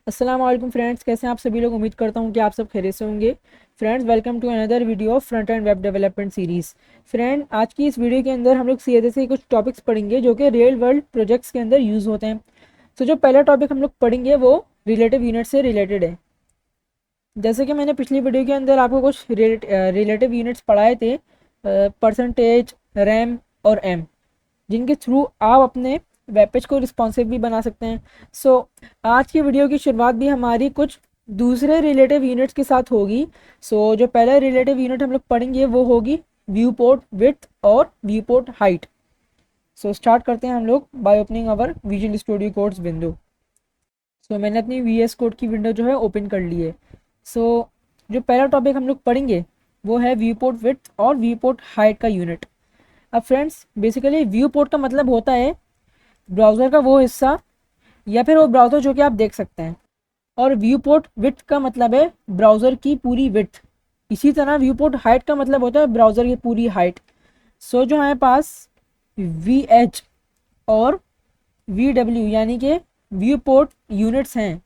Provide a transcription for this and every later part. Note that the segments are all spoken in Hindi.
अस्सलाम वालेकुम फ्रेंड्स, कैसे हैं आप सभी लोग। उम्मीद करता हूं कि आप सब खैरियत से होंगे। Friends, welcome to another video of front end web development series. Friend, आज की इस वीडियो के अंदर हम लोग सीधे से कुछ टॉपिक्स पढ़ेंगे जो कि रियल वर्ल्ड प्रोजेक्ट्स के अंदर यूज़ होते हैं। तो जो पहला टॉपिक हम लोग पढ़ेंगे वो रिलेटिव यूनिट से रिलेटेड है। जैसे कि मैंने पिछली वीडियो के अंदर आपको कुछ रिलेटिव यूनिट्स पढ़ाए थे, परसेंटेज, रैम और एम, जिनके थ्रू आप अपने वेब पेज को रिस्पॉन्सिव भी बना सकते हैं। सो आज की वीडियो की शुरुआत भी हमारी कुछ दूसरे रिलेटिव यूनिट्स के साथ होगी। जो पहला रिलेटिव यूनिट हम लोग पढ़ेंगे वो होगी व्यू पोर्ट विड्थ और व्यू पोर्ट हाइट। स्टार्ट करते हैं हम लोग by opening our visual studio codes window. मैंने अपनी वीएस कोड की विंडो जो है ओपन कर ली है। जो पहला टॉपिक हम लोग पढ़ेंगे वो है व्यू पोर्ट विड्थ और व्यू पोर्ट हाइट का यूनिट। अब फ्रेंड्स, बेसिकली व्यू पोर्ट का मतलब होता है ब्राउज़र का वो हिस्सा या फिर वो ब्राउज़र जो कि आप देख सकते हैं, और व्यू पोर्ट विड्थ का मतलब है ब्राउज़र की पूरी विड्थ। इसी तरह व्यू पोर्ट हाइट का मतलब होता है ब्राउज़र की पूरी हाइट। जो हमारे पास वी एच और वी डब्ल्यू यानी कि व्यू पोर्ट यूनिट्स हैं,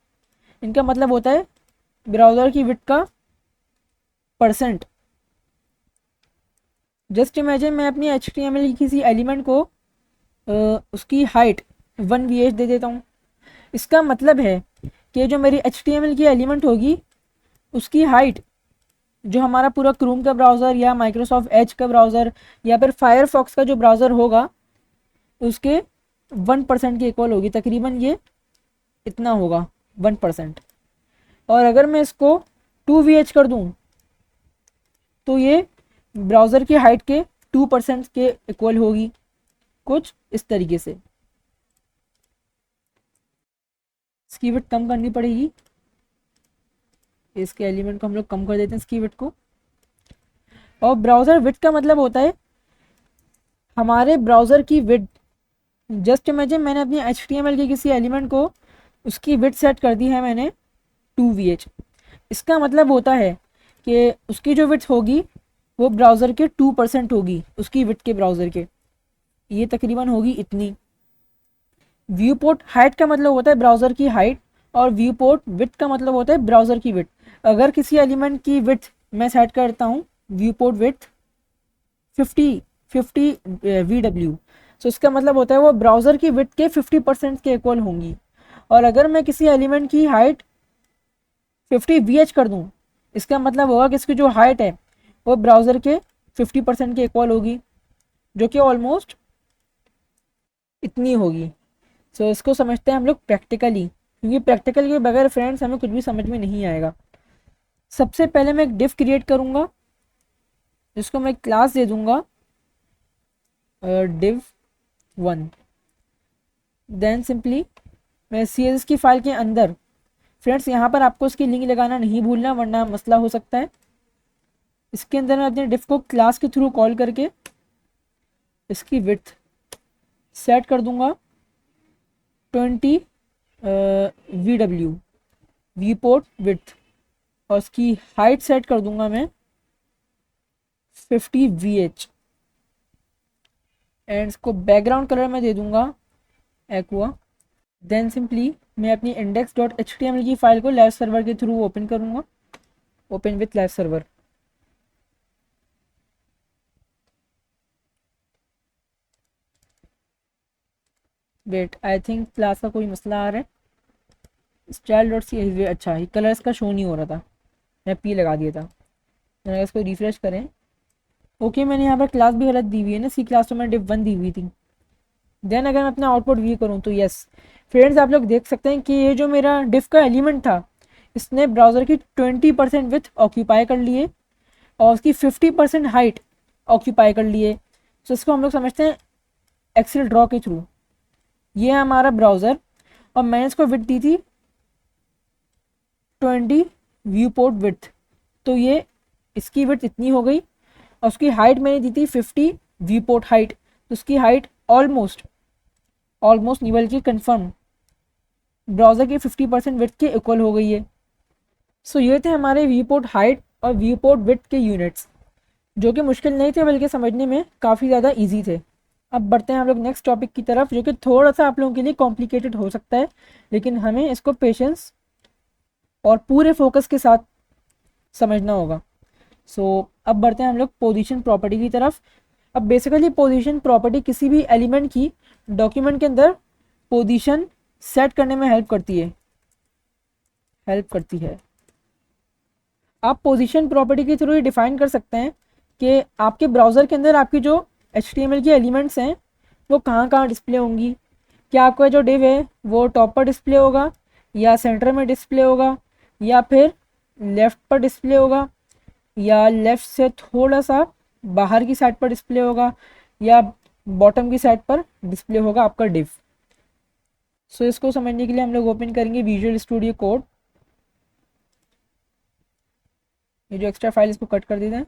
इनका मतलब होता है ब्राउज़र की विड्थ का परसेंट। जस्ट इमेजिन मैं अपनी HTML की किसी एलिमेंट को उसकी हाइट 1 VH दे देता हूँ। इसका मतलब है कि जो मेरी HTML की एलिमेंट होगी उसकी हाइट, जो हमारा पूरा क्रोम का ब्राउज़र या माइक्रोसॉफ्ट एज का ब्राउज़र या फिर फायरफॉक्स का जो ब्राउज़र होगा उसके 1% के इक्वल होगी। तकरीबन ये इतना होगा, 1%। और अगर मैं इसको 2 VH कर दूँ तो ये ब्राउज़र की हाइट के 2% के इक्वल होगी, कुछ इस तरीके से। इसकी विड्थ कम करनी पड़ेगी, इसके एलिमेंट को हम लोग कम कर देते हैं इसकी विड्थ को। और ब्राउज़र विड्थ का मतलब होता है हमारे ब्राउज़र की विड्थ। जस्ट इमेजिन मैंने अपनी HTML के किसी एलिमेंट को उसकी विड्थ सेट कर दी है मैंने 2 VH। इसका मतलब होता है कि उसकी जो विड्थ होगी वो ब्राउज़र के 2% होगी, उसकी विड्थ के ब्राउज़र के। ये तकरीबन होगी इतनी। व्यू पोर्ट हाइट का मतलब होता है ब्राउज़र की हाइट, और व्यू पोर्ट विड्थ का मतलब होता है ब्राउज़र की विड्थ। अगर किसी एलिमेंट की विड्थ मैं सेट करता हूँ व्यू पोर्ट विड्थ 50 VW, इसका मतलब होता है वो ब्राउज़र की विड्थ के 50% के इक्वल होंगी। और अगर मैं किसी एलिमेंट की हाइट 50 VH कर दूँ, इसका मतलब होगा कि इसकी जो हाइट है वो ब्राउज़र के 50% के इक्वल होगी, जो कि ऑलमोस्ट इतनी होगी। इसको समझते हैं हम लोग प्रैक्टिकली, क्योंकि प्रैक्टिकल के बगैर फ्रेंड्स हमें कुछ भी समझ में नहीं आएगा। सबसे पहले मैं एक डिव क्रिएट करूँगा जिसको मैं क्लास दे दूँगा div1। देन सिंपली मैं CSS की फाइल के अंदर, फ्रेंड्स यहाँ पर आपको इसकी लिंक लगाना नहीं भूलना वरना मसला हो सकता है। इसके अंदर मैं अपने डिव को क्लास के थ्रू कॉल करके इसकी विड्थ सेट कर दूंगा 20 VW व्यू पोर्ट विड्थ, और इसकी हाइट सेट कर दूंगा मैं 50 VH, एंड इसको बैकग्राउंड कलर में दे दूंगा एक्वा। देन सिंपली मैं अपनी index.html की फाइल को लाइव सर्वर के थ्रू ओपन करूंगा, open with live server. Wait, I think class का कोई मसला आ रहा है। स्टाइल डॉट सी, अच्छा ये कलर इसका शो नहीं हो रहा था, मैं पी लगा दिया था। मैंने इसको रिफ्रेश करें। ओके, मैंने यहाँ पर क्लास भी गलत दी हुई है ना, सी क्लास तो मैंने div1 दी हुई थी। देन अगर मैं अपना आउटपुट व्यू करूँ तो यस फ्रेंड्स, आप लोग देख सकते हैं कि ये जो मेरा डिव का एलिमेंट था इसने ब्राउज़र की 20% विथ ऑक्यूपाई कर लिए और उसकी 50% हाइट ऑक्यूपाई कर लिए। इसको हम लोग समझते हैं एक्सेल ड्रॉ के थ्रू। ये है हमारा ब्राउज़र और मैंने इसको विथ दी थी 20 व्यू पोर्ट विथ, तो ये इसकी विथ इतनी हो गई, और उसकी हाइट मैंने दी थी 50 व्यू पोर्ट हाइट, तो उसकी हाइट ऑलमोस्ट नहीं बल्कि कन्फर्म ब्राउज़र की 50% विड्थ के इक्वल हो गई है। ये थे हमारे व्यू पोर्ट हाइट और व्यू पोर्ट विड्थ के यूनिट्स, जो कि मुश्किल नहीं थे बल्कि समझने में काफ़ी ज़्यादा इजी थे। अब बढ़ते हैं हम लोग नेक्स्ट टॉपिक की तरफ, जो कि थोड़ा सा आप लोगों के लिए कॉम्प्लिकेटेड हो सकता है, लेकिन हमें इसको पेशेंस और पूरे फोकस के साथ समझना होगा। अब बढ़ते हैं हम लोग पोजीशन प्रॉपर्टी की तरफ। अब बेसिकली पोजीशन प्रॉपर्टी किसी भी एलिमेंट की डॉक्यूमेंट के अंदर पोजीशन सेट करने में हेल्प करती है। आप पोजीशन प्रॉपर्टी के थ्रू ये डिफाइन कर सकते हैं कि आपके ब्राउज़र के अंदर आपकी जो HTML की एलिमेंट्स हैं वो कहाँ कहाँ डिस्प्ले होंगी। क्या आपका जो डिव है वो टॉप पर डिस्प्ले होगा, या सेंटर में डिस्प्ले होगा, या फिर लेफ़्ट पर डिस्प्ले होगा, या लेफ़्ट से थोड़ा सा बाहर की साइड पर डिस्प्ले होगा, या बॉटम की साइड पर डिस्प्ले होगा आपका डिव। इसको समझने के लिए हम लोग ओपन करेंगे विजुअल स्टूडियो कोड। ये जो एक्स्ट्रा फाइल इसको कट कर देते हैं।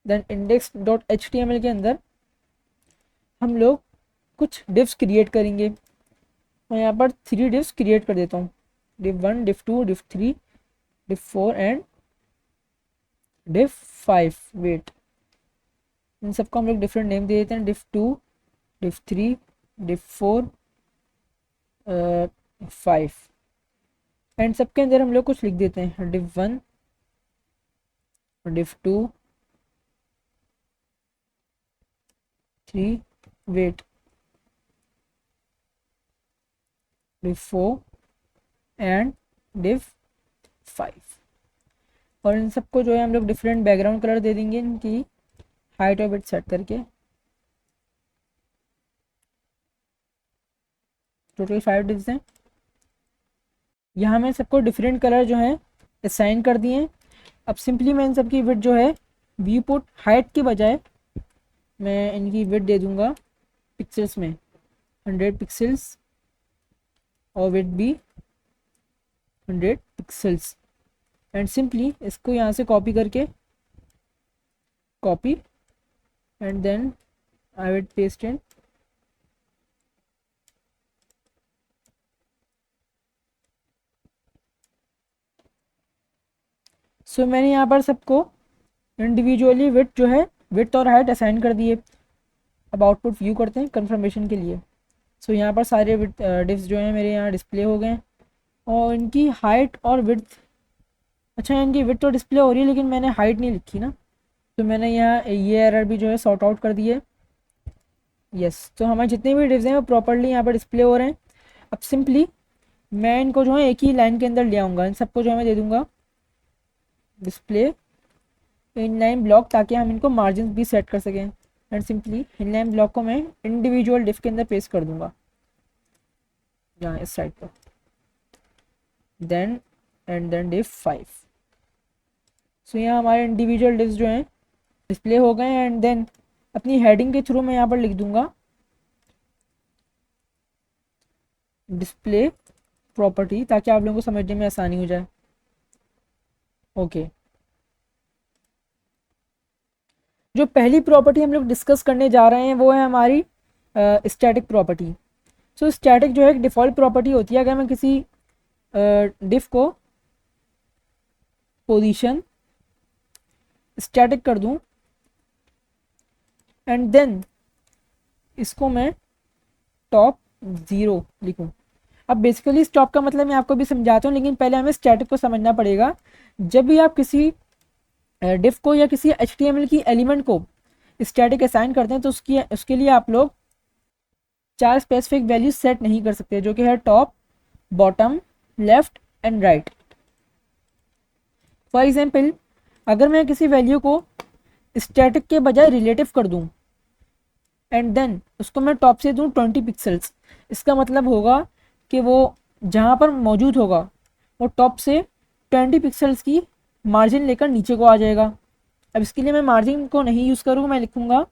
देन index.html के अंदर हम लोग कुछ डिव्स क्रिएट करेंगे। मैं यहाँ पर 3 डिव्स क्रिएट कर देता हूँ, div1, div2, div3, div4 and div5। Wait, इन सबको हम लोग डिफरेंट नेम दे देते हैं, div2, div3, div4, 5 एंड सबके अंदर हम लोग कुछ लिख देते हैं, div1, div2, 3, wait, div4 and div5। और इन सबको जो है हम लोग डिफरेंट बैकग्राउंड कलर दे देंगे, इनकी हाइट और विड्थ सेट करके। टोटल 5 डिव्स हैं। यहाँ मैं सबको डिफरेंट कलर जो है असाइन कर दिए हैं। अब सिंपली मैं इन सबकी विड्थ जो है व्यू पुट हाइट के बजाय मैं इनकी विड्थ दे दूँगा पिक्सल्स में, 100 पिक्सल्स, और विड्थ भी 100 पिक्सल्स। एंड सिंपली इसको यहाँ से कॉपी करके copy and then I will paste in. मैंने यहाँ पर सबको इंडिविजुअली विड्थ जो है विड्थ और हाइट असाइन कर दिए। अब आउटपुट व्यू करते हैं कंफर्मेशन के लिए। यहाँ पर सारे डिव्स जो हैं मेरे यहाँ डिस्प्ले हो गए और इनकी हाइट और विड्थ, अच्छा इनकी विड्थ तो डिस्प्ले हो रही है लेकिन मैंने हाइट नहीं लिखी ना, तो मैंने यहाँ ये एरर भी जो है सॉर्ट आउट कर दिए। यस, तो हमारे जितने भी डिव्स हैं वो प्रॉपर्ली यहाँ पर डिस्प्ले हो रहे हैं। अब सिंपली मैं इनको जो है एक ही लाइन के अंदर ले आऊँगा, इन सबको जो है मैं दे दूँगा डिस्प्ले इनलाइन ब्लॉक, ताकि हम इनको मार्जिन भी सेट कर सकें। एंड सिंपली इनलाइन ब्लॉक को मैं इंडिविजुअल डिव के अंदर पेस्ट कर दूँगा यहाँ इस साइड पर। Then div 5। यहाँ हमारे इंडिविजुअल डिव्स जो हैं डिस्प्ले हो गए। एंड देन अपनी हेडिंग के थ्रू मैं यहाँ पर लिख दूंगा डिस्प्ले प्रॉपर्टी, ताकि आप लोगों को समझने में आसानी हो जाए। ओके, जो पहली प्रॉपर्टी हम लोग डिस्कस करने जा रहे हैं वो है हमारी स्टैटिक प्रॉपर्टी। स्टैटिक जो है एक डिफ़ॉल्ट प्रॉपर्टी होती है। अगर मैं किसी डिफ को पोजीशन स्टैटिक कर दूं एंड देन इसको मैं टॉप 0 लिखूं। अब बेसिकली इस टॉप का मतलब मैं आपको भी समझाता हूँ, लेकिन पहले हमें स्टैटिक को समझना पड़ेगा। जब भी आप किसी डिफ को या किसी HTML की एलिमेंट को स्टैटिक असाइन करते हैं तो उसके लिए आप लोग 4 स्पेसिफिक वैल्यूज सेट नहीं कर सकते, जो कि है top, bottom, left and right. For example, अगर मैं किसी वैल्यू को स्टैटिक के बजाय रिलेटिव कर दूं एंड देन उसको मैं टॉप से दूं 20 पिक्सल्स, इसका मतलब होगा कि वो जहाँ पर मौजूद होगा वो टॉप से 20 पिक्सल्स की मार्जिन लेकर नीचे को आ जाएगा। अब इसके लिए मैं मार्जिन को नहीं यूज़ करूँगा, मैं लिखूँगा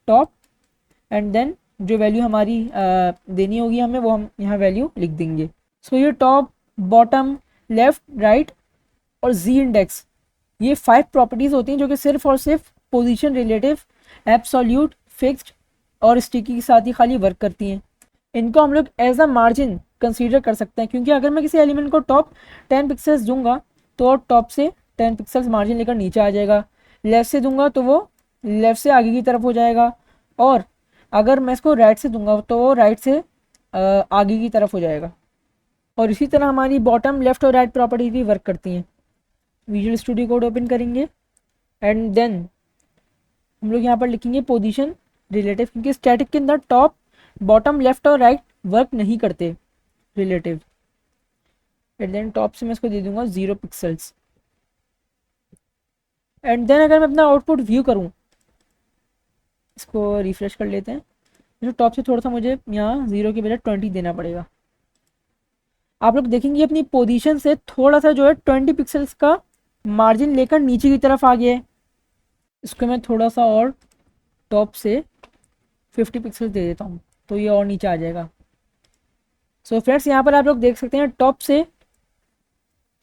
टॉप एंड देन जो वैल्यू हमारी देनी होगी हमें वो हम यहाँ वैल्यू लिख देंगे। ये टॉप, बॉटम, लेफ्ट, राइट और जी इंडेक्स, ये 5 प्रॉपर्टीज़ होती हैं जो कि सिर्फ और सिर्फ पोजीशन, रिलेटिव, एब्सोल्यूट, फिक्स्ड और स्टिकी के साथ ही खाली वर्क करती हैं। इनको हम लोग एज अ मार्जिन कंसीडर कर सकते हैं, क्योंकि अगर मैं किसी एलिमेंट को टॉप 10 पिक्सल्स दूंगा तो टॉप से 10 पिक्सल्स मार्जिन लेकर नीचे आ जाएगा, लेफ़्ट से दूंगा तो वो लेफ़्ट से आगे की तरफ हो जाएगा, और अगर मैं इसको राइट से दूंगा तो वो राइट से आगे की तरफ हो जाएगा। और इसी तरह हमारी बॉटम, लेफ्ट और राइट प्रॉपर्टीज भी वर्क करती हैं। विजुअल स्टूडियो कोड ओपन करेंगे एंड देन हम लोग यहाँ पर लिखेंगे पोजीशन रिलेटिव, क्योंकि स्टैटिक के अंदर टॉप, बॉटम, लेफ्ट और राइट वर्क नहीं करते रिलेटिव। एंड देन टॉप से मैं इसको दे दूंगा 0 पिक्सल्स। एंड देन अगर मैं अपना आउटपुट व्यू करूँ, इसको रिफ्रेश कर लेते हैं, तो टॉप से थोड़ा सा मुझे यहाँ 0 के बजाय 20 देना पड़ेगा। आप लोग देखेंगे अपनी पोजीशन से थोड़ा सा जो है 20 पिक्सल्स का मार्जिन लेकर नीचे की तरफ आ गया है। इसको मैं थोड़ा सा और टॉप से 50 पिक्सल दे देता हूँ, तो ये और नीचे आ जाएगा। सो फ्रेंड्स, यहाँ पर आप लोग देख सकते हैं टॉप से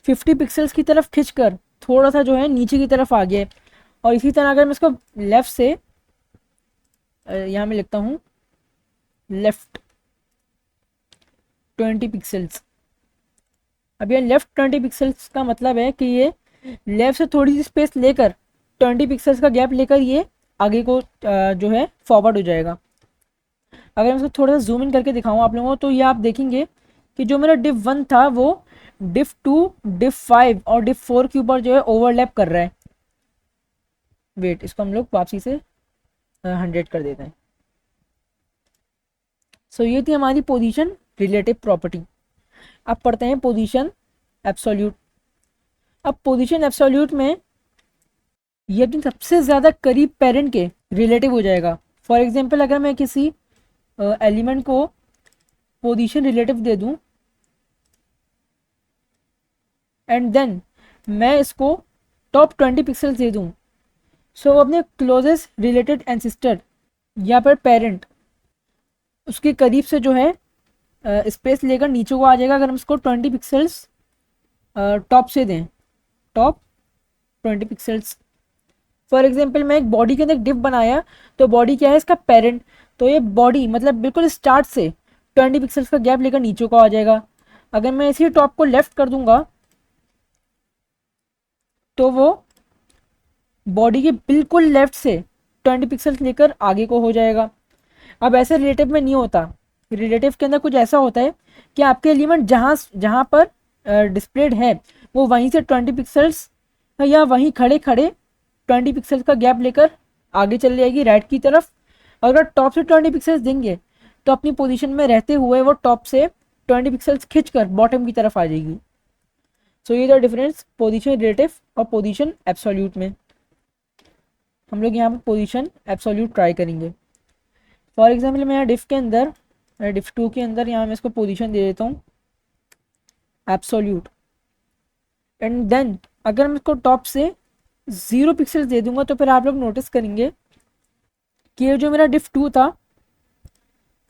50 पिक्सल्स की तरफ खींचकर थोड़ा सा जो है नीचे की तरफ आ गया है। और इसी तरह अगर मैं इसको लेफ़्ट से, यहाँ मैं लिखता हूँ लेफ़्ट 20 पिक्सल्स। अब ये लेफ़्ट 20 पिक्सल्स का मतलब है कि ये लेफ़्ट से थोड़ी सी स्पेस लेकर 20 पिक्सल्स का गैप लेकर ये आगे को जो है फॉरवर्ड हो जाएगा। अगर मैं इसको थोड़ा सा जूम इन करके दिखाऊँ आप लोगों को, तो ये आप देखेंगे कि जो मेरा डिफ 1 था वो डिफ 2, डिफ 5 और डिफ 4 के ऊपर जो है ओवरलैप कर रहा है। वेट, इसको हम लोग वापसी से 100 कर देते हैं। सो ये थी हमारी पोजीशन रिलेटिव प्रॉपर्टी। अब पढ़ते हैं पोजीशन एब्सोल्यूट। अब पोजीशन एब्सोल्यूट में ये अपने सबसे ज़्यादा करीब पेरेंट के रिलेटिव हो जाएगा। फॉर एग्जांपल, अगर मैं किसी एलिमेंट को पोजीशन रिलेटिव दे दूं एंड देन मैं इसको टॉप 20 पिक्सल्स दे दूं, सो अपने क्लोजेस्ट रिलेटेड एंसिस्टर या पर पेरेंट उसके करीब से जो है स्पेस लेकर नीचे को आ जाएगा। अगर हम इसको 20 पिक्सल्स टॉप से दें, टॉप 20 पिक्सल्स। फॉर एग्जांपल, मैं एक बॉडी के अंदर डिफ बनाया, तो बॉडी क्या है इसका पेरेंट, तो ये बॉडी मतलब बिल्कुल स्टार्ट से 20 पिक्सल्स का गैप लेकर नीचे को आ जाएगा। अगर मैं इसी टॉप को लेफ्ट कर दूंगा तो वो बॉडी के बिल्कुल लेफ्ट से 20 पिक्सल्स लेकर आगे को हो जाएगा। अब ऐसे रिलेटिव में नहीं होता। रिलेटिव के अंदर कुछ ऐसा होता है कि आपके एलिमेंट जहाँ जहाँ पर डिस्प्लेड है वो वहीं से 20 पिक्सल्स या वहीं खड़े खड़े 20 पिक्सल्स का गैप लेकर आगे चल जाएगी राइट की तरफ। अगर टॉप से 20 पिक्सल्स देंगे तो अपनी पोजीशन में रहते हुए वो टॉप से 20 पिक्सल्स खींचकर बॉटम की तरफ आ जाएगी। सो ये द डिफरेंस पोजीशन रिलेटिव और पोजीशन एब्सोल्यूट में। हम लोग यहाँ पर पोजीशन एब्सोल्यूट ट्राई करेंगे। फॉर एग्जाम्पल, मैं यहाँ डिफ के अंदर, डिफ 2 के अंदर यहाँ मैं इसको पोजीशन दे देता हूँ एब्सोल्यूट। एंड देन अगर मैं इसको टॉप से 0 पिक्सल्स दे दूंगा, तो फिर आप लोग नोटिस करेंगे कि ये जो मेरा डिफ 2 था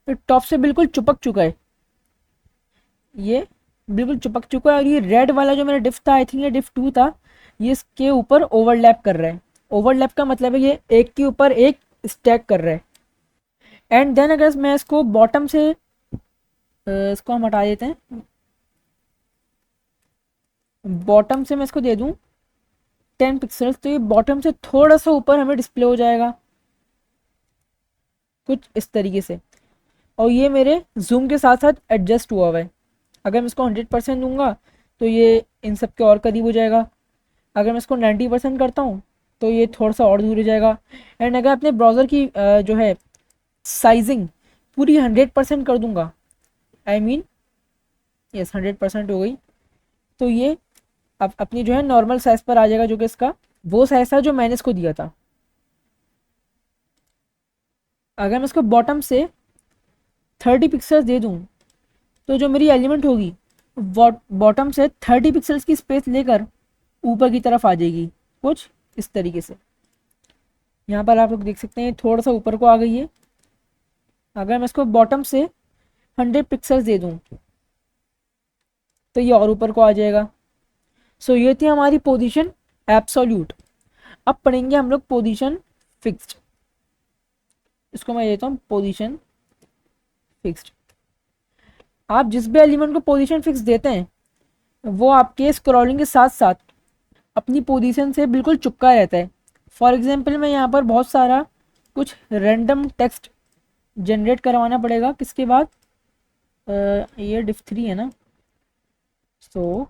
टॉप से बिल्कुल चिपक चुका है। ये बिल्कुल चिपक चुका है और ये रेड वाला जो मेरा डिफ था, आई थिंक ये डिफ 2 था, ये इसके ऊपर ओवरलैप कर रहा है। ओवरलैप का मतलब है ये एक के ऊपर एक स्टैक कर रहा है। एंड देन अगर मैं इसको बॉटम से, इसको हम हटा देते हैं, बॉटम से मैं इसको दे दूं 10 पिक्सल्स, तो ये बॉटम से थोड़ा सा ऊपर हमें डिस्प्ले हो जाएगा कुछ इस तरीके से। और ये मेरे जूम के साथ साथ एडजस्ट हुआ हुआ है। अगर मैं इसको 100% दूंगा तो ये इन सब के और करीब हो जाएगा। अगर मैं इसको 90% करता हूँ तो ये थोड़ा सा और दूर हो जाएगा। एंड अगर अपने ब्राउज़र की जो है साइजिंग पूरी 100% कर दूंगा, आई मीन यस 100% हो गई, तो ये अब अपनी जो है नॉर्मल साइज पर आ जाएगा, जो कि इसका वो साइज था जो मैंने इसको दिया था। अगर मैं इसको बॉटम से 30 पिक्सल्स दे दूं, तो जो मेरी एलिमेंट होगी बॉटम से 30 पिक्सल्स की स्पेस लेकर ऊपर की तरफ आ जाएगी कुछ इस तरीके से। यहाँ पर आप लोग देख सकते हैं थोड़ा सा ऊपर को आ गई है। अगर मैं इसको बॉटम से 100 पिक्सल्स दे दूं तो ये और ऊपर को आ जाएगा। सो ये थी हमारी पोजीशन एब्सोल्यूट। अब पढ़ेंगे हम लोग पोजीशन फिक्स्ड। इसको मैं देता हूँ पोजीशन फिक्स्ड। आप जिस भी एलिमेंट को पोजीशन फिक्स देते हैं वो आपके स्क्रॉलिंग के साथ साथ अपनी पोजीशन से बिल्कुल चुपका रहता है। फॉर एग्जांपल, मैं यहाँ पर बहुत सारा कुछ रैंडम टेक्स्ट जनरेट करवाना पड़ेगा। किसके बाद ये डिफ 3 है ना, सो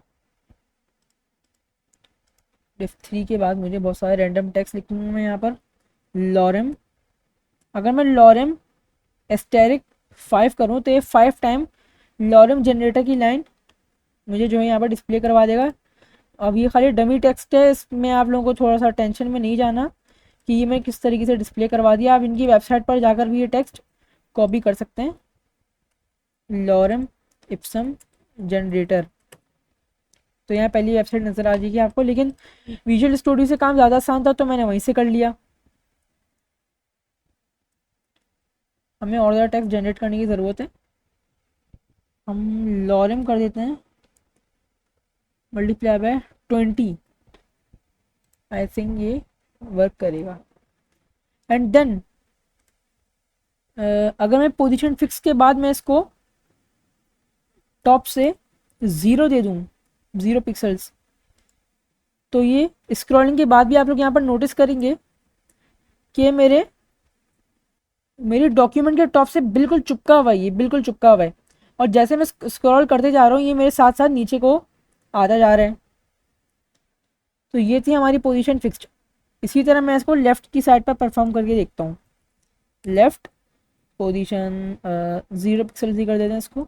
डिफ 3 के बाद मुझे बहुत सारे रैंडम टेक्स्ट लिखूंगा मैं यहाँ पर। लॉरम, अगर मैं लॉरम एस्टेरिक 5 करूँ तो ये 5 टाइम लॉरम जनरेटर की लाइन मुझे जो है यहाँ पर डिस्प्ले करवा देगा। अब ये खाली डमी टेक्स्ट है, इसमें आप लोगों को थोड़ा सा टेंशन में नहीं जाना कि ये मैं किस तरीके से डिस्प्ले करवा दिया। आप इनकी वेबसाइट पर जाकर भी ये टेक्स्ट कॉपी कर सकते हैं। लॉरम इप्सम जनरेटर, तो यहाँ पहली वेबसाइट नज़र आ जाएगी आपको, लेकिन विजुअल स्टूडियो से काम ज़्यादा आसान था तो मैंने वहीं से कर लिया। हमें और ज़्यादा टेक्स्ट जनरेट करने की ज़रूरत है। हम लॉरम कर देते हैं मल्टीप्लाई बाय 20, आई थिंक ये वर्क करेगा। एंड देन अगर मैं पोजीशन फिक्स के बाद मैं इसको टॉप से 0 दे दूँ, 0 पिक्सल्स, तो ये स्क्रॉलिंग के बाद भी आप लोग यहाँ पर नोटिस करेंगे कि मेरे डॉक्यूमेंट के टॉप से बिल्कुल चिपका हुआ है, ये बिल्कुल चिपका हुआ है। और जैसे मैं स्क्रॉल करते जा रहा हूँ ये मेरे साथ साथ नीचे को आता जा रहा है। तो ये थी हमारी पोजीशन फिक्स्ड। इसी तरह मैं इसको लेफ़्ट की साइड पर परफॉर्म करके देखता हूँ। लेफ़्ट पोजीशन 0 पिक्सल ही कर देते हैं इसको।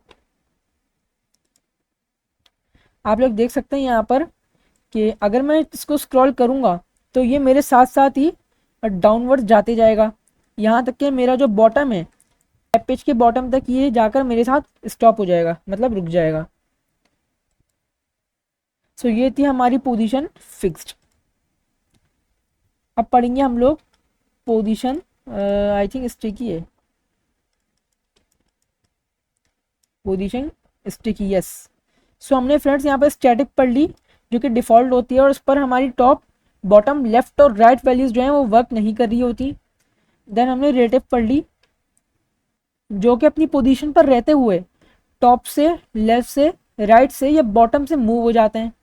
आप लोग देख सकते हैं यहाँ पर कि अगर मैं इसको स्क्रॉल करूँगा तो ये मेरे साथ साथ ही डाउनवर्ड जाते जाएगा, यहाँ तक कि मेरा जो बॉटम है वेब पेज के बॉटम तक ये जाकर मेरे साथ स्टॉप हो जाएगा, मतलब रुक जाएगा। सो ये थी हमारी पोजीशन फिक्स्ड। अब पढ़ेंगे हम लोग पोजीशन, आई थिंक स्टिकी है, पोजीशन स्टिकी, यस। सो हमने फ्रेंड्स यहाँ पर स्टैटिक पढ़ ली जो कि डिफ़ॉल्ट होती है और उस पर हमारी टॉप बॉटम लेफ्ट और राइट वैल्यूज़ जो हैं वो वर्क नहीं कर रही होती। देन हमने रिलेटिव पढ़ ली जो कि अपनी पोजीशन पर रहते हुए टॉप से, लेफ्ट से, राइट से या बॉटम से मूव हो जाते हैं।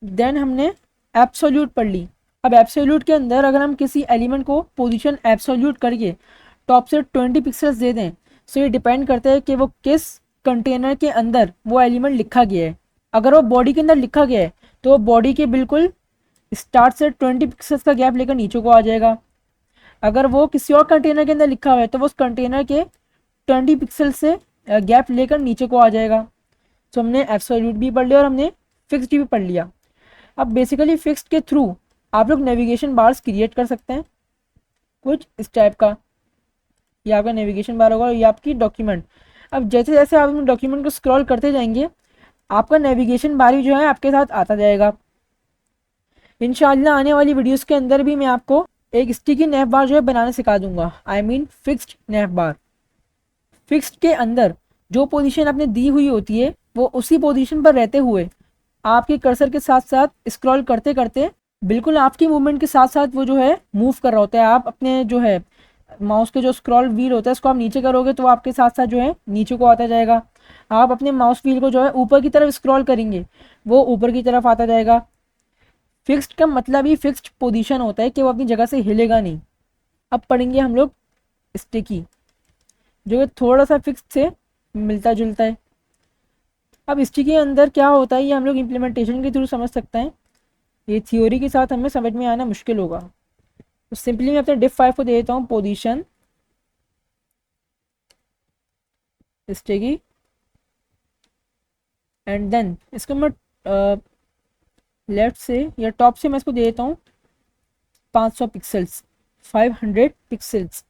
देन हमने एब्सोल्यूट पढ़ ली। अब एब्सोल्यूट के अंदर अगर हम किसी एलिमेंट को पोजीशन एब्सोल्यूट करके टॉप से 20 पिक्सल्स दे दें, सो ये डिपेंड करता है कि वो किस कंटेनर के अंदर वो एलिमेंट लिखा गया है। अगर वो बॉडी के अंदर लिखा गया है तो बॉडी के बिल्कुल स्टार्ट से 20 पिक्सल्स का गैप लेकर नीचे को आ जाएगा। अगर वो किसी और कंटेनर के अंदर लिखा हुआ है तो वो उस कंटेनर के 20 पिक्सल से गैप लेकर नीचे को आ जाएगा। तो हमने एब्सोल्यूट भी पढ़ लिया और हमने फिक्स्ड भी पढ़ लिया। अब बेसिकली फिक्स्ड के थ्रू आप लोग नेविगेशन बार्स क्रिएट कर सकते हैं कुछ इस टाइप का। ये आपका नेविगेशन बार होगा और ये आपकी डॉक्यूमेंट। अब जैसे जैसे आप अपने डॉक्यूमेंट को स्क्रॉल करते जाएंगे आपका नेविगेशन बार भी जो है आपके साथ आता जाएगा। इंशाल्लाह आने वाली वीडियोस के अंदर भी मैं आपको एक स्टिकी नैप बार जो है बनाना सिखा दूंगा, I mean fixed nap bar. Fixed के अंदर जो पोजीशन आपने दी हुई होती है वो उसी पोजीशन पर रहते हुए आपके कर्सर के साथ साथ स्क्रॉल करते करते बिल्कुल आपकी मूवमेंट के साथ साथ वो जो है मूव कर रहा होता है। आप अपने जो है माउस के जो स्क्रॉल व्हील होता है इसको आप नीचे करोगे तो वो आपके साथ साथ जो है नीचे को आता जाएगा। आप अपने माउस व्हील को जो है ऊपर की तरफ स्क्रॉल करेंगे वो ऊपर की तरफ आता जाएगा। फिक्स्ड का मतलब ही फिक्स्ड पोजीशन होता है कि वो अपनी जगह से हिलेगा नहीं। अब पढ़ेंगे हम लोग स्टिकी जो कि थोड़ा सा फिक्स्ड से मिलता जुलता है। अब स्टिकी के अंदर क्या होता है ये हम लोग इम्प्लीमेंटेशन के थ्रू समझ सकते हैं, ये थ्योरी के साथ हमें समझ में आना मुश्किल होगा। तो सिंपली मैं अपने डिफ 5 को दे देता हूँ पोजीशन स्टिकी एंड देन इसको मैं लेफ्ट से या टॉप से मैं इसको दे देता हूँ 500 पिक्सल्स, 500 पिक्सल्स।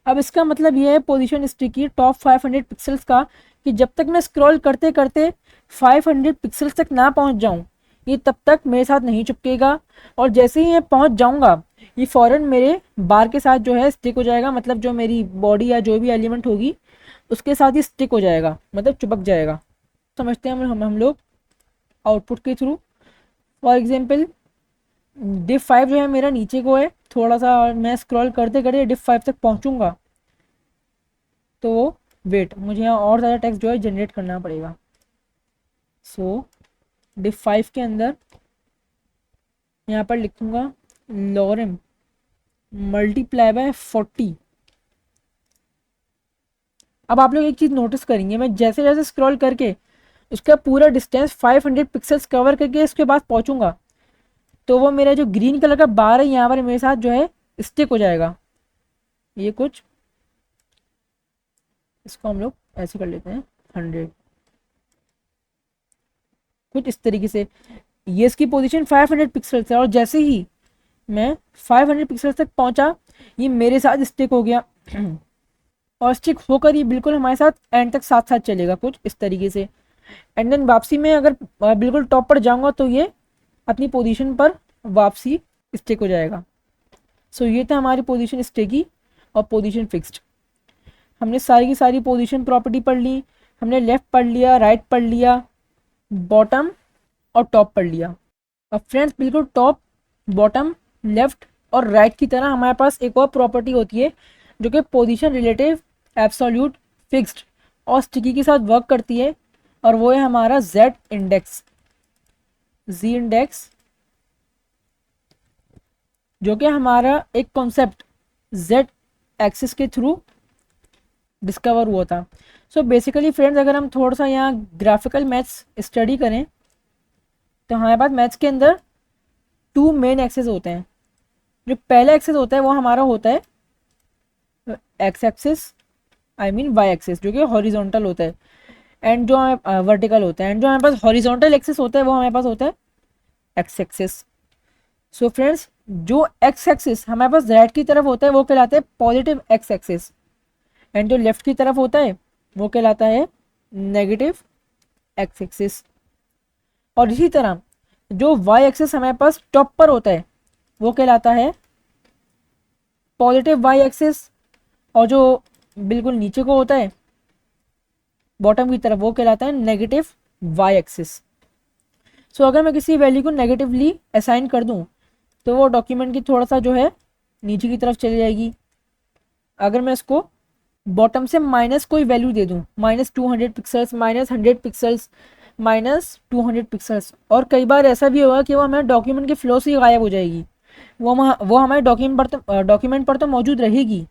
अब इसका मतलब ये है पोजीशन स्टिकी टॉप 500 पिक्सल्स का कि जब तक मैं स्क्रॉल करते करते 500 पिक्सल्स तक ना पहुंच जाऊं ये तब तक मेरे साथ नहीं चिपकेगा। और जैसे ही मैं पहुंच जाऊंगा ये फ़ौरन मेरे बार के साथ जो है स्टिक हो जाएगा, मतलब जो मेरी बॉडी या जो भी एलिमेंट होगी उसके साथ ही स्टिक हो जाएगा, मतलब चिपक जाएगा। समझते हैं हम लोग आउटपुट के थ्रू। फॉर एग्जाम्पल डिफ 5 जो है मेरा नीचे को है, थोड़ा सा मैं स्क्रॉल करते करते डिफ 5 तक पहुंचूंगा तो वेट मुझे यहाँ और ज़्यादा टेक्स्ट जो है जनरेट करना पड़ेगा। सो डिफ 5 के अंदर यहाँ पर लिखूंगा लॉरम मल्टीप्लाई बाय 40। अब आप लोग एक चीज़ नोटिस करेंगे मैं जैसे जैसे स्क्रॉल करके उसका पूरा डिस्टेंस 500 पिक्सल्स कवर करके इसके पास पहुंचूंगा, तो वो मेरा जो ग्रीन कलर का बार है यहाँ पर मेरे साथ जो है स्टिक हो जाएगा। ये कुछ, इसको हम लोग ऐसे कर लेते हैं 100, कुछ इस तरीके से। ये इसकी पोजीशन 500 पिक्सल्स है, और जैसे ही मैं 500 पिक्सल्स तक पहुंचा, ये मेरे साथ स्टिक हो गया और स्टिक होकर ये बिल्कुल हमारे साथ एंड तक साथ साथ चलेगा, कुछ इस तरीके से। एंड देन वापसी में अगर बिल्कुल टॉप पर जाऊंगा तो ये अपनी पोजीशन पर वापसी स्टिक हो जाएगा। सो ये था हमारी पोजीशन स्टिकी और पोजीशन फिक्स्ड। हमने सारी की सारी पोजीशन प्रॉपर्टी पढ़ ली, हमने लेफ्ट पढ़ लिया, राइट पढ़ लिया, बॉटम और टॉप पढ़ लिया। अब फ्रेंड्स बिल्कुल टॉप, बॉटम, लेफ्ट और राइट की तरह हमारे पास एक और प्रॉपर्टी होती है जो कि पोजीशन रिलेटिव, एब्सोल्यूट, फिक्स्ड और स्टिकी के साथ वर्क करती है, और वो है हमारा Z इंडेक्स, Z इंडेक्स, जो कि हमारा एक कॉन्सेप्ट Z एक्सिस के थ्रू डिस्कवर हुआ था। सो बेसिकली फ्रेंड्स, अगर हम थोड़ा सा यहाँ ग्राफिकल मैथ्स स्टडी करें तो हमारे पास मैथ्स के अंदर 2 मेन एक्सेस होते हैं। जो पहला एक्सेस होता है वो हमारा होता है x axis, I mean y axis, जो कि हॉरिजॉन्टल होता है, एंड जो हमें वर्टिकल होता है। एंड जो हमारे पास हॉरिजॉन्टल एक्सिस होता है वो हमारे पास होता है एक्स एक्सिस। सो फ्रेंड्स, जो एक्स एक्सिस हमारे पास राइट की तरफ होता है वो कहलाता है पॉजिटिव एक्स एक्सिस, एंड जो लेफ्ट की तरफ होता है वो कहलाता है नेगेटिव एक्स एक्सिस। और इसी तरह जो वाई एक्सिस हमारे पास टॉप पर होता है वो कहलाता है पॉजिटिव वाई एक्सिस, और जो बिल्कुल नीचे को होता है बॉटम की तरफ वो कहलाता है नेगेटिव वाई एक्सिस। सो अगर मैं किसी वैल्यू को नेगेटिवली असाइन कर दूं तो वो डॉक्यूमेंट की थोड़ा सा जो है नीचे की तरफ चली जाएगी। अगर मैं इसको बॉटम से माइनस कोई वैल्यू दे दूं, -200 पिक्सल्स, -100 पिक्सल्स, -200 पिक्सल्स, और कई बार ऐसा भी होगा कि वो हमारे डॉक्यूमेंट के फ्लो से ही गायब हो जाएगी। वो हमारे डॉक्यूमेंट पर तो मौजूद रहेगी,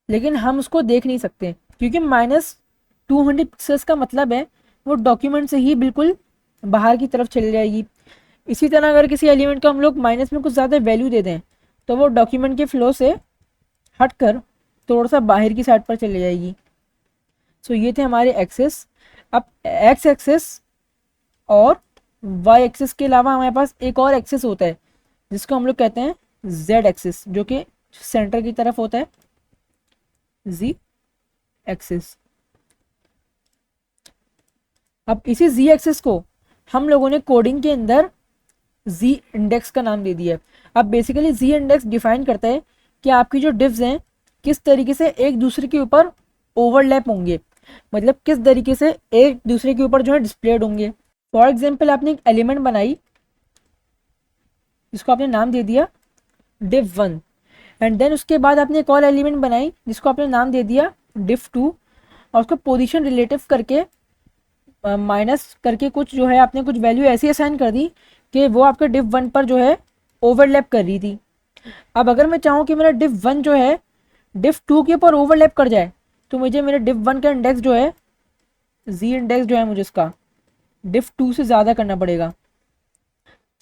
लेकिन हम उसको देख नहीं सकते, क्योंकि -200 पिक्सल्स का मतलब है वो डॉक्यूमेंट से ही बिल्कुल बाहर की तरफ चली जाएगी। इसी तरह अगर किसी एलिमेंट को हम लोग माइनस में कुछ ज़्यादा वैल्यू दे दें तो वो डॉक्यूमेंट के फ्लो से हटकर थोड़ा सा बाहर की साइड पर चली जाएगी। सो ये थे हमारे एक्सेस। अब एक्स एक्सेस और वाई एक्सिस के अलावा हमारे पास एक और एक्सिस होता है जिसको हम लोग कहते हैं जेड एक्सिस, जो कि सेंटर की तरफ होता है, जी एक्सिस। अब इसी जी एक्सिस को हम लोगों ने कोडिंग के अंदर जी इंडेक्स का नाम दे दिया है। अब बेसिकली जी इंडेक्स डिफाइन करता है कि आपकी जो डिव्स हैं किस तरीके से एक दूसरे के ऊपर ओवरलैप होंगे, मतलब किस तरीके से एक दूसरे के ऊपर जो है डिस्प्लेड होंगे। फॉर एग्जाम्पल, आपने एक एलिमेंट बनाई जिसको आपने नाम दे दिया div1, एंड देन उसके बाद आपने एक और एलिमेंट बनाई जिसको आपने नाम दे दिया div2, और उसको पोजीशन रिलेटिव करके माइनस करके कुछ जो है आपने कुछ वैल्यू ऐसी असाइन कर दी कि वो आपके div1 पर जो है ओवरलैप कर रही थी। अब अगर मैं चाहूँ कि मेरा div1 जो है div2 के ऊपर ओवरलैप कर जाए तो मुझे मेरे div1 का इंडेक्स जो है, जी इंडेक्स जो है, मुझे उसका div2 से ज़्यादा करना पड़ेगा,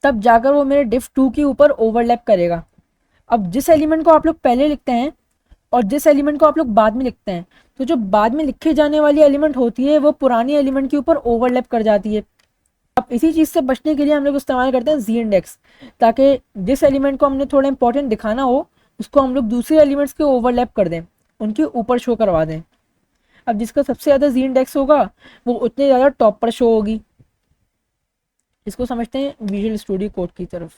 तब जाकर वो मेरे div2 के ऊपर ओवरलैप करेगा। अब जिस एलिमेंट को आप लोग पहले लिखते हैं और जिस एलिमेंट को आप लोग बाद में लिखते हैं, तो जो बाद में लिखे जाने वाली एलिमेंट होती है वो पुरानी एलिमेंट के ऊपर ओवरलैप कर जाती है। अब इसी चीज़ से बचने के लिए हम लोग इस्तेमाल करते हैं जी इंडेक्स, ताकि जिस एलिमेंट को हमने थोड़ा इंपॉर्टेंट दिखाना हो उसको हम लोग दूसरे एलिमेंट्स के ओवरलैप कर दें, उनके ऊपर शो करवा दें। अब जिसका सबसे ज़्यादा जी इंडेक्स होगा वो उतने ज़्यादा टॉप पर शो होगी। इसको समझते हैं विजुअल स्टूडियो कोड की तरफ।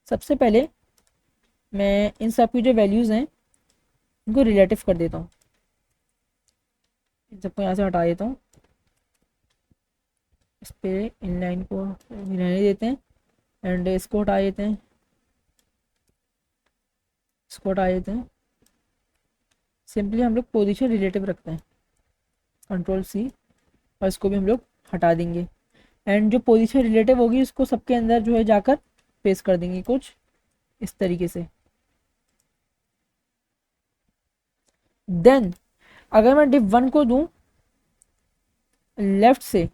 सबसे पहले मैं इन सब की जो वैल्यूज़ हैं इनको रिलेटिव कर देता हूँ। इन सबको यहाँ से हटा देता हूँ, इस पर इन लाइन को रहने देते हैं, एंड इसको हटा देते हैं, इसको हटा देते हैं। सिंपली हम लोग पोजीशन रिलेटिव रखते हैं, Ctrl+C, और इसको भी हम लोग हटा देंगे। एंड जो पोजीशन रिलेटिव होगी उसको सबके अंदर जो है जाकर पेस्ट कर देंगे कुछ इस तरीके से। देन अगर मैं div1 को दूं लेफ्ट से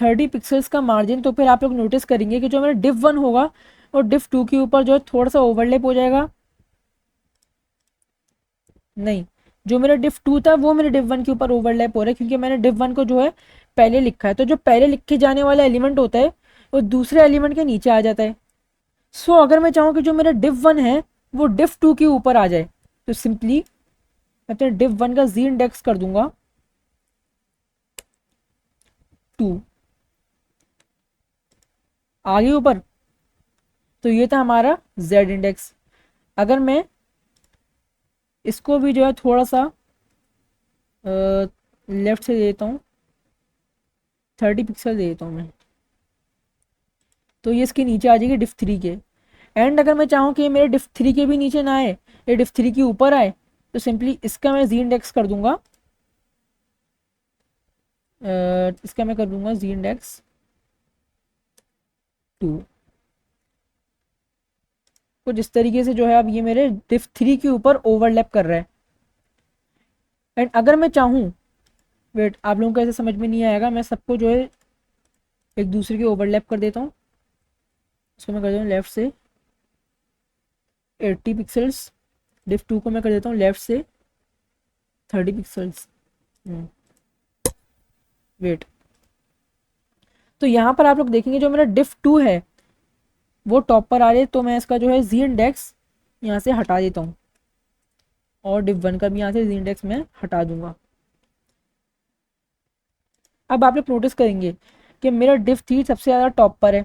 30 पिक्सल्स का मार्जिन, तो फिर आप लोग नोटिस करेंगे कि जो मेरा div 1 होगा और div 2 के ऊपर जो है थोड़ा सा ओवरलैप हो जाएगा। नहीं, जो मेरा div 2 था वो मेरे div 1 के ऊपर ओवरलैप हो रहा है, क्योंकि मैंने div 1 को जो है पहले लिखा है। तो जो पहले लिखे जाने वाला एलिमेंट होता है वो दूसरे एलिमेंट के नीचे आ जाता है। सो अगर मैं चाहूँ कि जो मेरा div 1 है वो div 2 के ऊपर आ जाए, तो सिंपली मैं अपने div 1 का z इंडेक्स कर दूंगा 2, आगे ऊपर। तो ये था हमारा z इंडेक्स। अगर मैं इसको भी जो है थोड़ा सा लेफ्ट से दे देता हूँ, 30 पिक्सल दे देता हूँ मैं, तो ये इसके नीचे आ जाएगी div 3 के। एंड अगर मैं चाहूँ कि मेरे div 3 के भी नीचे ना आए, ये div 3 के ऊपर आए, तो सिंपली इसका मैं z इंडेक्स कर दूंगा, इसका मैं कर दूंगा z इंडेक्स 2। कुछ इस तरीके से जो है अब ये मेरे div 3 के ऊपर ओवरलैप कर रहा है। एंड अगर मैं चाहूँ, वेट, आप लोगों को ऐसे समझ में नहीं आएगा, मैं सबको जो है एक दूसरे के ओवरलैप कर देता हूँ। इसको मैं कर देता हूँ लेफ्ट से 80 पिक्सल्स, div 2 को मैं कर देता हूँ लेफ्ट से 30 पिक्सल्स। वेट, तो यहाँ पर आप लोग देखेंगे जो मेरा div 2 है वो टॉप पर आ जाए, तो मैं इसका जो है z इंडेक्स यहाँ से हटा देता हूँ, और div 1 का भी यहाँ से z इंडेक्स मैं हटा दूंगा। अब आप लोग नोटिस करेंगे कि मेरा div 3 सबसे ज़्यादा टॉप पर है,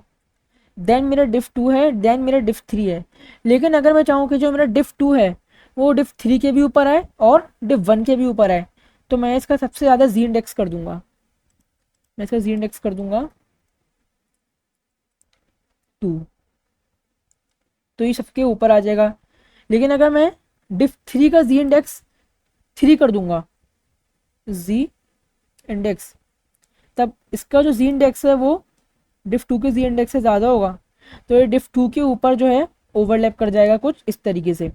देन मेरा div 2 है, देन मेरा div 3 है। लेकिन अगर मैं चाहूँ कि जो मेरा div 2 है वो div 3 के भी ऊपर आए और div 1 के भी ऊपर आए, तो मैं इसका सबसे ज़्यादा z इंडेक्स कर दूंगा, मैं इसका z इंडेक्स कर दूंगा 2, तो ये सबके ऊपर आ जाएगा। लेकिन अगर मैं div 3 का z इंडेक्स 3 कर दूंगा, z इंडेक्स, तब इसका जो z इंडेक्स है वो div 2 के z इंडेक्स से ज़्यादा होगा, तो ये div 2 के ऊपर जो है ओवरलैप कर जाएगा कुछ इस तरीके से।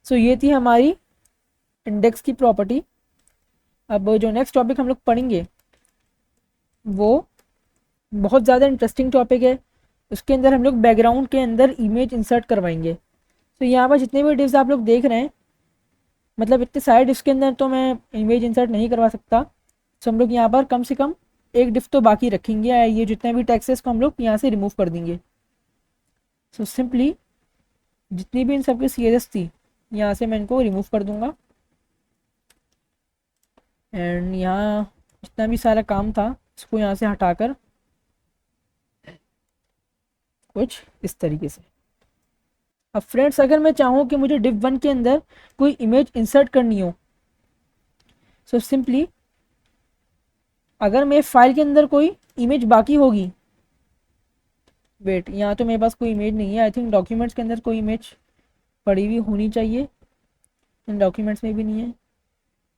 सो ये थी हमारी इंडेक्स की प्रॉपर्टी। अब जो नेक्स्ट टॉपिक हम लोग पढ़ेंगे वो बहुत ज़्यादा इंटरेस्टिंग टॉपिक है। उसके अंदर हम लोग बैकग्राउंड के अंदर इमेज इंसर्ट करवाएंगे। तो यहाँ पर जितने भी डिव्स आप लोग देख रहे हैं, मतलब इतने सारे डिव्स के अंदर तो मैं इमेज इंसर्ट नहीं करवा सकता, तो हम लोग यहाँ पर कम से कम एक डिव तो बाकी रखेंगे, ये जितने भी टेक्स्ट को हम लोग यहाँ से रिमूव कर देंगे। सो सिंपली जितनी भी इन सब की सीएस थी यहाँ से मैं इनको रिमूव कर दूंगा। एंड यहाँ जितना भी सारा काम था इसको यहाँ से हटाकर कुछ इस तरीके से। अब फ्रेंड्स अगर मैं चाहूँ कि मुझे div 1 के अंदर कोई इमेज इंसर्ट करनी हो, सो सिंपली अगर मेरे फाइल के अंदर कोई इमेज बाकी होगी, वेट, यहाँ तो मेरे पास कोई इमेज नहीं है, आई थिंक डॉक्यूमेंट्स के अंदर कोई इमेज पड़ी हुई होनी चाहिए, इन डॉक्यूमेंट्स में भी नहीं है।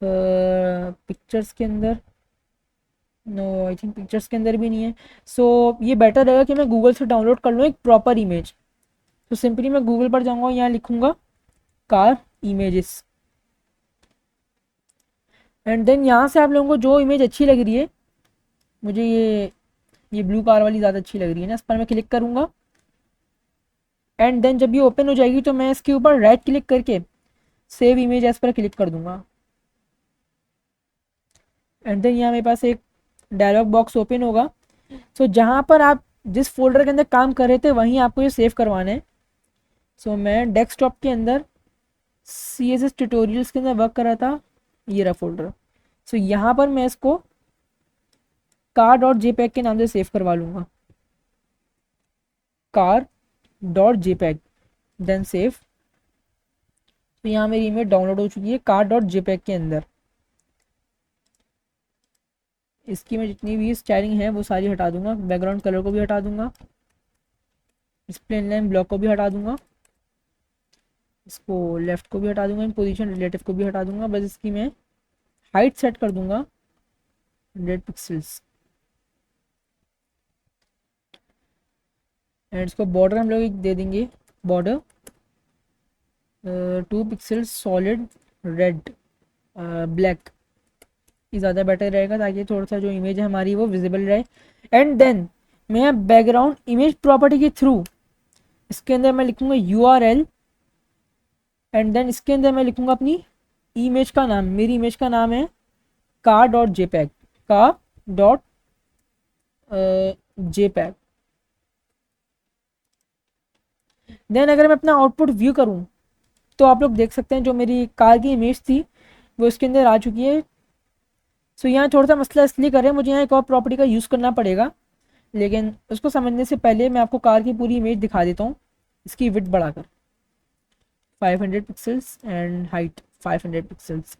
पिक्चर्स के अंदर, नो, आई थिंक पिक्चर्स के अंदर भी नहीं है। सो ये बेटर रहेगा कि मैं गूगल से डाउनलोड कर लूँ एक प्रॉपर इमेज। तो सिंपली मैं गूगल पर जाऊँगा, यहाँ लिखूँगा कार इमेजेस, एंड देन यहाँ से आप लोगों को जो इमेज अच्छी लग रही है, मुझे ये ब्लू कार वाली ज़्यादा अच्छी लग रही है ना, इस पर मैं क्लिक करूँगा। एंड देन जब ये ओपन हो जाएगी तो मैं इसके ऊपर राइट क्लिक करके सेव इमेज एज पर क्लिक कर दूंगा। एंड देन यहाँ मेरे पास एक डायलॉग बॉक्स ओपन होगा। सो जहाँ पर आप जिस फोल्डर के अंदर काम कर रहे थे वहीं आपको ये सेव करवाना है। सो मैं डेस्कटॉप के अंदर CSS ट्यूटोरियल्स के अंदर वर्क कर रहा था, ये रहा फोल्डर। सो यहाँ पर मैं इसको car.jpg के नाम से सेव करवा लूँगा, car.jpg, देन सेव। तो यहाँ मेरी इमेज डाउनलोड हो चुकी है car.jpg के अंदर। इसकी मैं जितनी भी स्टाइलिंग है वो सारी हटा दूंगा, बैकग्राउंड कलर को भी हटा दूंगा, इस प्लेन लाइन ब्लॉक को भी हटा दूंगा, इसको लेफ्ट को भी हटा दूंगा, इन पोजीशन रिलेटिव को भी हटा दूंगा। बस इसकी मैं हाइट सेट कर दूंगा 100 पिक्सल्स। एंड इसको बॉर्डर हम लोग दे देंगे, border 2 pixels solid red black. ये ज़्यादा बेटर रहेगा ताकि थोड़ा सा जो इमेज है हमारी वो विजिबल रहे। एंड देन मैं बैकग्राउंड इमेज प्रॉपर्टी के थ्रू इसके अंदर मैं लिखूँगा URL एंड देन इसके अंदर मैं लिखूँगा अपनी इमेज का नाम। मेरी इमेज का नाम है car.jpg, car.jpg। देन अगर मैं अपना आउटपुट व्यू करूँ तो आप लोग देख सकते हैं जो मेरी कार की इमेज थी वो इसके अंदर आ चुकी है। सो यहाँ थोड़ा सा मसला इसलिए करें, मुझे यहाँ एक और प्रॉपर्टी का यूज़ करना पड़ेगा, लेकिन उसको समझने से पहले मैं आपको कार की पूरी इमेज दिखा देता हूँ। इसकी विड्थ बढ़ाकर 500 पिक्सल्स एंड हाइट 500 पिक्सल्स।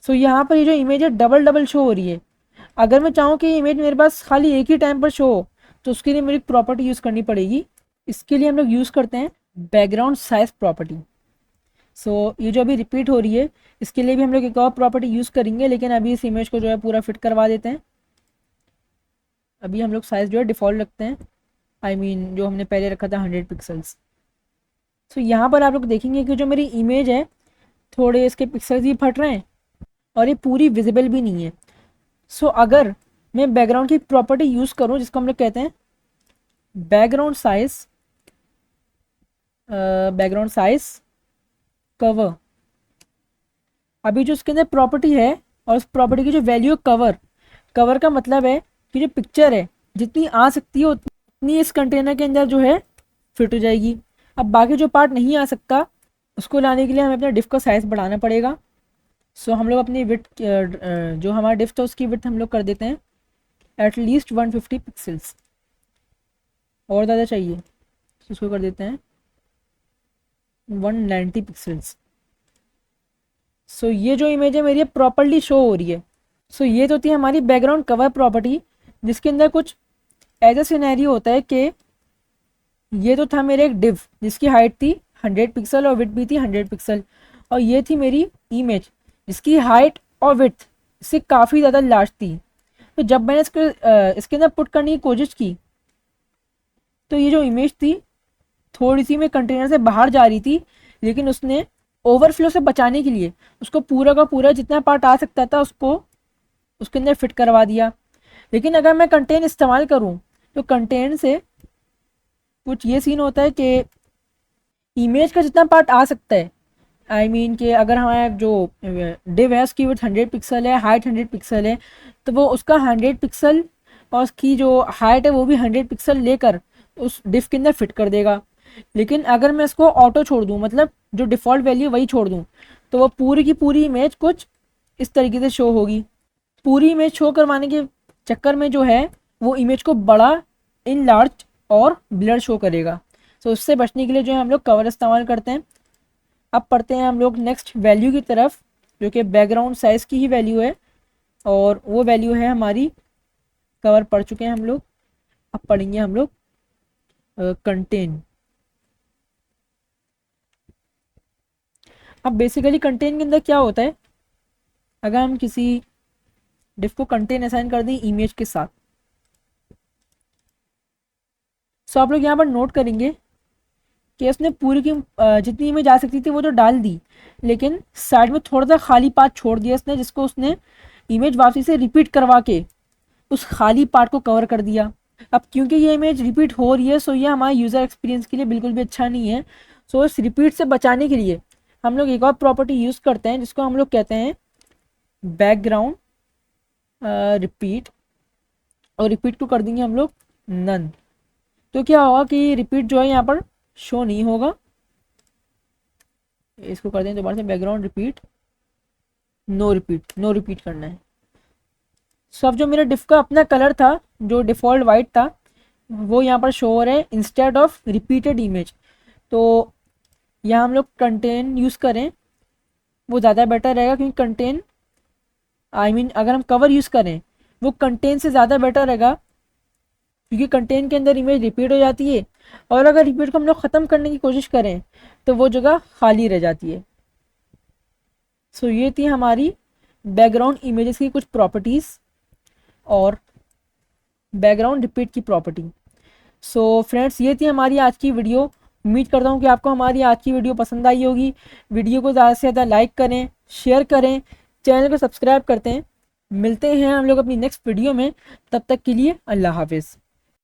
सो यहाँ पर ये जो इमेज है डबल डबल शो हो रही है। अगर मैं चाहूँ कि इमेज मेरे पास खाली एक ही टाइम पर शो हो तो उसके लिए मेरी प्रॉपर्टी यूज़ करनी पड़ेगी। इसके लिए हम लोग यूज़ करते हैं बैकग्राउंड साइज प्रॉपर्टी। सो ये जो अभी रिपीट हो रही है इसके लिए भी हम लोग एक और प्रॉपर्टी यूज़ करेंगे, लेकिन अभी इस इमेज को जो है पूरा फिट करवा देते हैं। अभी हम लोग साइज़ जो है डिफ़ॉल्ट रखते हैं, जो हमने पहले रखा था 100 पिक्सल्स। सो यहाँ पर आप लोग देखेंगे कि जो मेरी इमेज है थोड़े इसके पिक्सल्स भी फट रहे हैं और ये पूरी विजिबल भी नहीं है। सो अगर मैं बैकग्राउंड की प्रॉपर्टी यूज़ करूँ जिसको हम लोग कहते हैं बैकग्राउंड साइज कवर। अभी जो इसके अंदर प्रॉपर्टी है और उस प्रॉपर्टी की जो वैल्यू कवर का मतलब है कि जो पिक्चर है जितनी आ सकती है उतनी इस कंटेनर के अंदर जो है फिट हो जाएगी। अब बाकी जो पार्ट नहीं आ सकता उसको लाने के लिए हमें अपना डिफ का साइज़ बढ़ाना पड़ेगा। सो हम लोग अपनी विड्थ जो हमारा डिफ था उसकी विड्थ हम लोग कर देते हैं एटलीस्ट 150 पिक्सल्स। और ज़्यादा चाहिए तो उसको कर देते हैं 190 पिक्सल्स। सो ये जो इमेज है मेरी प्रॉपर्ली शो हो रही है। सो ये तो थी हमारी बैकग्राउंड कवर प्रॉपर्टी, जिसके अंदर कुछ ऐसा सिनेरियो होता है कि ये तो था मेरे एक डिव जिसकी हाइट थी 100 पिक्सल और विड्थ भी थी 100 पिक्सल, और ये थी मेरी इमेज जिसकी हाइट और विड्थ इससे काफ़ी ज़्यादा लार्ज थी। तो जब मैंने इसके अंदर पुट करने की कोशिश की तो ये जो इमेज थी थोड़ी सी मैं कंटेनर से बाहर जा रही थी, लेकिन उसने ओवरफ्लो से बचाने के लिए उसको पूरा का पूरा जितना पार्ट आ सकता था उसको उसके अंदर फिट करवा दिया। लेकिन अगर मैं कंटेन इस्तेमाल करूं तो कंटेन से कुछ ये सीन होता है कि इमेज का जितना पार्ट आ सकता है, कि अगर हमारा जो डिव है उसकी विड्थ 100 पिक्सल है, हाइट 100 पिक्सल है, तो वो उसका 100 पिक्सल और उसकी जो हाइट है वो भी 100 पिक्सल लेकर उस डिव के अंदर फिट कर देगा। लेकिन अगर मैं इसको ऑटो छोड़ दूँ, मतलब जो डिफ़ॉल्ट वैल्यू वही छोड़ दूँ, तो वो पूरी की पूरी इमेज कुछ इस तरीके से शो होगी। पूरी इमेज शो करवाने के चक्कर में जो है वो इमेज को बड़ा, इन लार्ज और ब्लर शो करेगा। तो उससे बचने के लिए जो है हम लोग कवर इस्तेमाल करते हैं। अब पढ़ते हैं हम लोग नेक्स्ट वैल्यू की तरफ, जो कि बैकग्राउंड साइज़ की ही वैल्यू है, और वो वैल्यू है हमारी, कवर पढ़ चुके हैं हम लोग, अब पढ़ेंगे हम लोग कंटेन। अब बेसिकली कंटेन के अंदर क्या होता है, अगर हम किसी डिफ को कंटेन असाइन कर दें इमेज के साथ, सो आप लोग यहाँ पर नोट करेंगे कि उसने पूरी की जितनी इमेज आ सकती थी वो तो डाल दी, लेकिन साइड में थोड़ा सा खाली पार्ट छोड़ दिया उसने, जिसको उसने इमेज वापसी से रिपीट करवा के उस खाली पार्ट को कवर कर दिया। अब क्योंकि ये इमेज रिपीट हो रही है, सो ये हमारे यूज़र एक्सपीरियंस के लिए बिल्कुल भी अच्छा नहीं है। सो इस रिपीट से बचाने के लिए हम लोग एक और प्रॉपर्टी यूज़ करते हैं जिसको हम लोग कहते हैं बैकग्राउंड रिपीट, और रिपीट को कर देंगे हम लोग नन। तो क्या होगा कि रिपीट जो है यहाँ पर शो नहीं होगा। इसको कर दें दोबारा से बैकग्राउंड रिपीट, नो रिपीट करना है। सो अब जो मेरा डिफ का अपना कलर था जो डिफ़ॉल्ट वाइट था वो यहाँ पर शो हो रहा है इंस्टेड ऑफ रिपीटेड इमेज। तो यहाँ हम लोग कंटेन यूज़ करें वो ज़्यादा बेटर रहेगा, क्योंकि कंटेन अगर हम कवर यूज़ करें वो कंटेन से ज़्यादा बेटर रहेगा, क्योंकि कंटेन के अंदर इमेज रिपीट हो जाती है, और अगर रिपीट को हम लोग ख़त्म करने की कोशिश करें तो वो जगह खाली रह जाती है। सो ये थी हमारी बैकग्राउंड इमेजेस की कुछ प्रॉपर्टीज़ और बैकग्राउंड रिपीट की प्रॉपर्टी। सो फ्रेंड्स, ये थी हमारी आज की वीडियो। उम्मीद करता हूँ कि आपको हमारी आज की वीडियो पसंद आई होगी। वीडियो को ज़्यादा से ज़्यादा लाइक करें, शेयर करें, चैनल को सब्सक्राइब करते हैं। मिलते हैं हम लोग अपनी नेक्स्ट वीडियो में, तब तक के लिए अल्लाह हाफिज़।